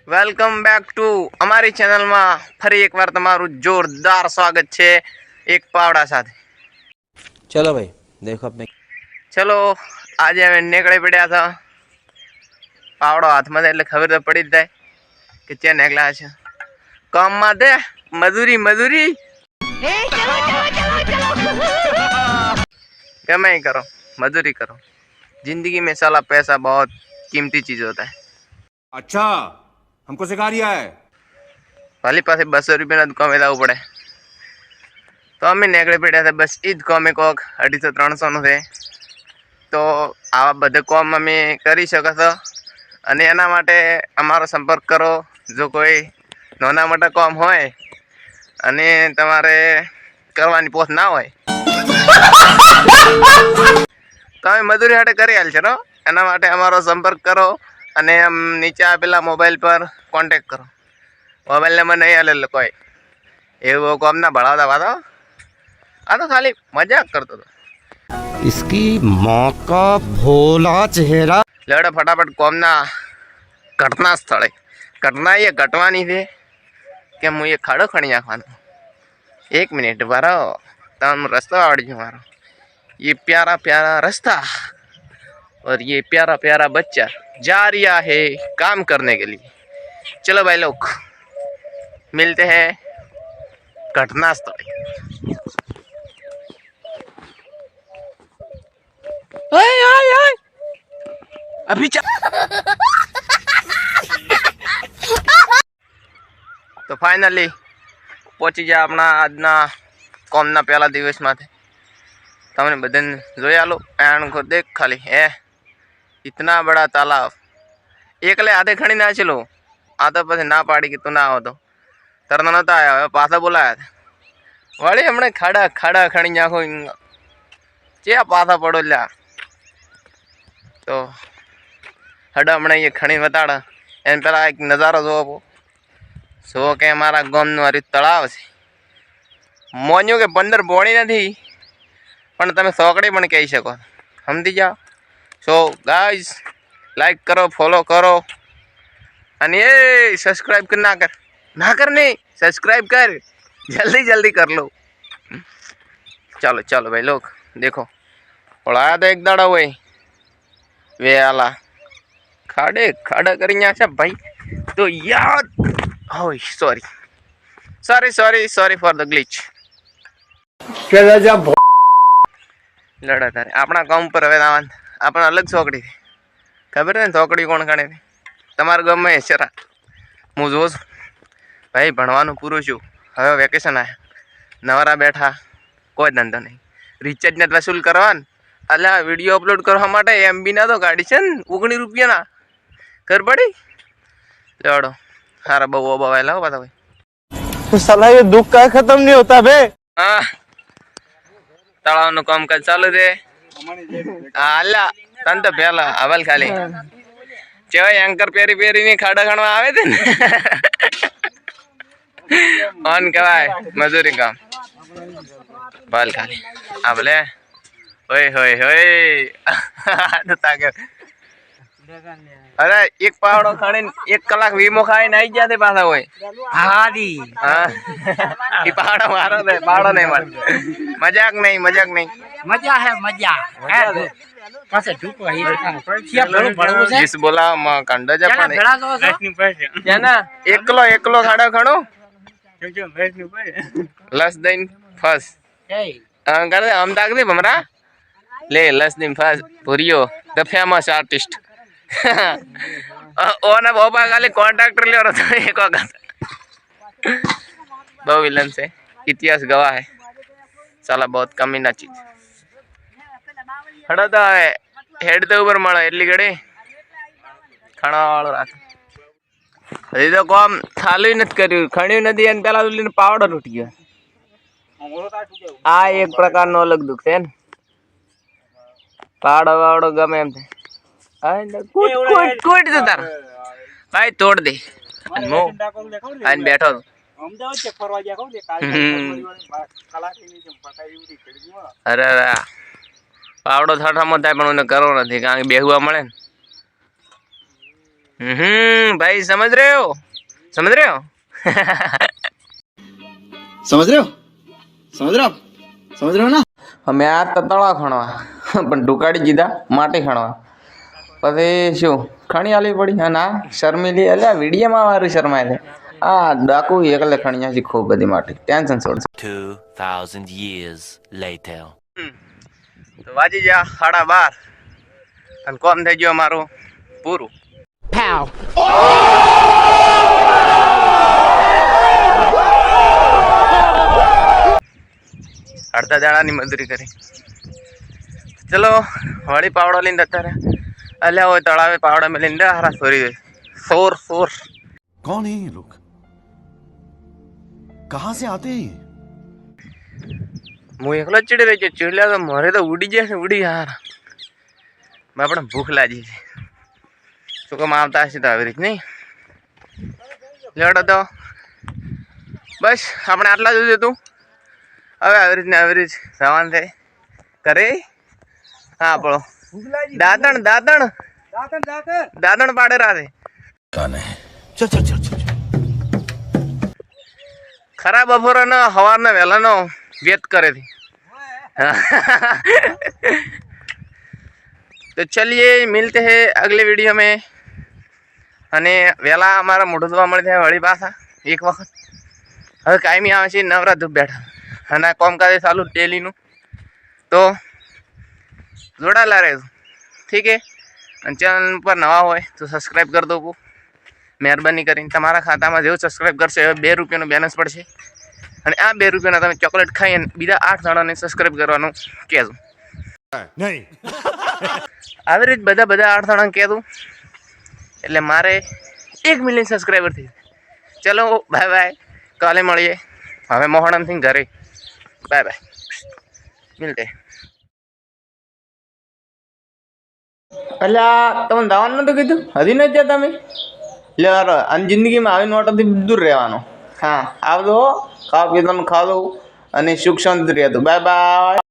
Welcome back to અમારી ચેનલમાં ફરી એકવાર તમારું જોરદાર સ્વાગત છે એક પાવડા સાથે। चलो भाई देखो अपने ચલો આજે અમે નીકળી પડ્યા હતા। પાવડો હાથમાં એટલે ખબર તો પડી જ જાય કે ત્યાં નીકળ્યા છે કામ માટે। મજૂરી મજૂરી गमे करो, मजदूरी करो। जिंदगी में साला पैसा बहुत कीमती चीज होता है। अच्छा हमको सिखा रिया है। वाली पास 200 रुपया कमे लावू पड़े तो अमे નીકળી પડ્યા था। बस ईद कॉमे कोक 250-300 નું છે તો આવા બધે કોમ અમે કરી શકો છો અને એના માટે અમારો સંપર્ક કરો। જો કોઈ નાના મોટા કોમ હોય અને તમારે કરવાની પોત ના હોય તમે મજૂરી હાટે કરી હાલ છો એના માટે અમારો સંપર્ક કરો અને આમ નીચે આપેલા મોબાઈલ પર કોન્ટેક્ટ કરો। मोबाइल नंबर नहीं आले कोई एवं को ना बढ़ावा वाला आ तो खाली मजाक करतो तो इसकी माँ का भोला चेहरा लड़ा फटाफट कोम ना घटना स्थले घटना ये घटवानी थे कि मुझे ये खड़ो खड़ी नाखवानो। 1 मिनट बारो तम रास्ता आवड़ी जो मारो ये प्यारा प्यारा रास्ता और ये प्यारा प्यारा बच्चा जा रिया है काम करने के लिए। चलो भाई लोग मिलते हैं घटना स्थल। अभी तो फाइनली पहुंची जा अपना आजना कॉमना पहला दिवस में तमने बदन जोया लो एन को देख खाली है इतना बड़ा तालाब एकले आधे खड़ी ना चलो आता पछे ना पाड़ी कि तू ना आओ तो तरना नता आया पासा बोलाया था वળી हमने खड़ा खड़ा खड़ी नाखो चे पासा पड़ो ल्या तो हड़ा हमने ये खड़ी बताड़ा एन पहला एक नजारो जो सो के हमारा गामनु आ तलाव छे मोन्यू के 15 बोणी नहीं पण तमे सोकड़ी पण कही सको समझी जाओ। सो गाइस लाइक करो फॉलो करो अने ये सब्सक्राइब कर ना कर नहीं सब्सक्राइब कर जल्दी जल्दी कर लो। चलो चलो भाई लोग देखो पढ़ाया तो एक दाड़ा हुए वे आला खाड़े खाड़ा करी सब भाई तो यार हो sorry sorry sorry sorry for the glitch लड़ा तारे अपना काम पर हवे आवान अपना अलग सोकड़ी थी खबर है सोकड़ी कोण खाने थी तमार गाम में शरा हूँ जो भाई भणवानुं पूरुं छुं हवे वेकेशन आया नवरा बैठा कोई धंधो नहीं रिचार्ज ने वसूल करवा अल्ला वीडियो अपलोड करवा माटे एमबी ना तो गाड़ी छे 19 रुपया ना कर पड़ी लड़ो हारा बहु बवायला हो भाई तो साला ये दुख का खत्म नहीं होता बे। हाँ तलाव नु काम काज चालू रे अल्ला तन तो पहला अवल खाली चेवा एंकर पेरी पेरी नी खाड़ा खणवा आवे थे ऑन कवाय मजूरी काम बाल खाली आवले ओए होए होए तो ताके अरे एक पावड़ो खाने 1 कलाक वीमो खाई नहीं जाते पासा होए हां दी हां ई पावड़ो मारो दे पावड़ो नहीं मार मजाक नहीं मजा है मजा है पासे ढूको ही रखा क्या बड़ो बड़ो से जिस बोला म कंडो जापाने घड़ा दो सो क्या ना एकलो खाड़ो खणो लस दिन फस कर दे हम ताक दे हमरा ले लस दिन फस पुरियो द फेमस आर्टिस्ट ओना बाबा खाली कॉन्ट्रैक्टर ले रहा था एक वक्त दो विलन से इतिहास गवाह है साला बहुत कमीना चीज खड़ा था हेड तो ऊपर मारो एटली घड़ी खाना वालों राख हजी तो काम थालू नत कर्यु खण्यु नथी अने पेला उलीने पावडो तूटी गयो आ एक प्रकार नो अलग दुख छे ने पावडो वावडो गमे एम छे कूट कूट कूट तो तार भाई तोड़ दे मो आन बैठो अरे अरे पावडो थाठा मत थाय पण उने करो नथी कारण के बेहुआ मळे भाई समझ रहे हो समझ रहे हो समझ रहे हो समझ रहे हो आप समझ रहे हो ना અમે આ તતળા ખણવા પણ ઢુકાડી દીધા માટી ખણવા પછી શું ખણી આલી પડી અને આ શર્મિલી એટલે આ વિડીયોમાં મારું શરમાય છે આ ડાકુ એકલે ખણ્યા છે ખૂબ બધી માટી ટેન્શન છોડશે 2000 years later. તો વાજી જા 12:30 અને કોમ થઈ ગયો અમારું પૂરું અડધા દાડાની મજૂરી કરી ચલો વળી પાવડો લઈને જતા રહ્યા અલ્યા હોય તળાવે પાવડા મેં લઈને હારા સોરી દે સોર સોર कौन है ये लोग कहां से आते हैं ये? હું એકલો જ ચડી રહ્યો છું ચીડલ્યા તો મારે તો ઉડી જાય ને ઉડી યાર આપણે ભૂખ લાગી છે શું કામ આવતા હશે તો આવી રીત નહીં લેડો તો બસ આપણે આટલા જ હતું હવે આવી રીત સવાન થાય કરે હા આપણો દાંતણ દાંતણ દાંતણ પાડે રાતે कौन है चल चल चल चल ખરા બપોરનો સવારના વહેલાનો વેત કરે થી तो चलिए मिलते हैं अगले वीडियो में અને વહેલા અમારા મોઢું ધોવા મળી જાય વળી પાછા એક વખત હવે કાયમી આવે છે નવરા ધૂપ બેઠા અને કોમકાજ ચાલુ ડેલીનું તો જોડાયેલા રહેજો ઠીક હે અને ચેનલ પર નવા હોય તો સબસ્ક્રાઈબ કરી દો મહેરબાની કરીને તમારા ખાતામાં જેવું સબસ્ક્રાઈબ કરશે હવે 2 રૂપિયાનું બેલેન્સ પડશે અને આ 2 રૂપિયાના તમે ચોકલેટ ખાઈ અને બીજા 8 જણાને સબસ્ક્રાઈબ કરવાનું કહેજો नहीं આવી રીતે બધા 8 જણાને કહેતું એટલે મારે 1 મિલિયન સબસ્ક્રાઈબર થઈ ચલો બાય બાય કાલે મળીએ હવે મોહણમથી ઘરે બાય બાય મિલતે અલ્યા તમને દાવાનું નતું કીધું હજી નથી જતા તમે લે આની જિંદગીમાં આવી નોટોથી દૂર રહેવાનું હા આવજો ખાવા પીવાનું ખાવું અને સુખ શાંતિ રહેતું બાય બાય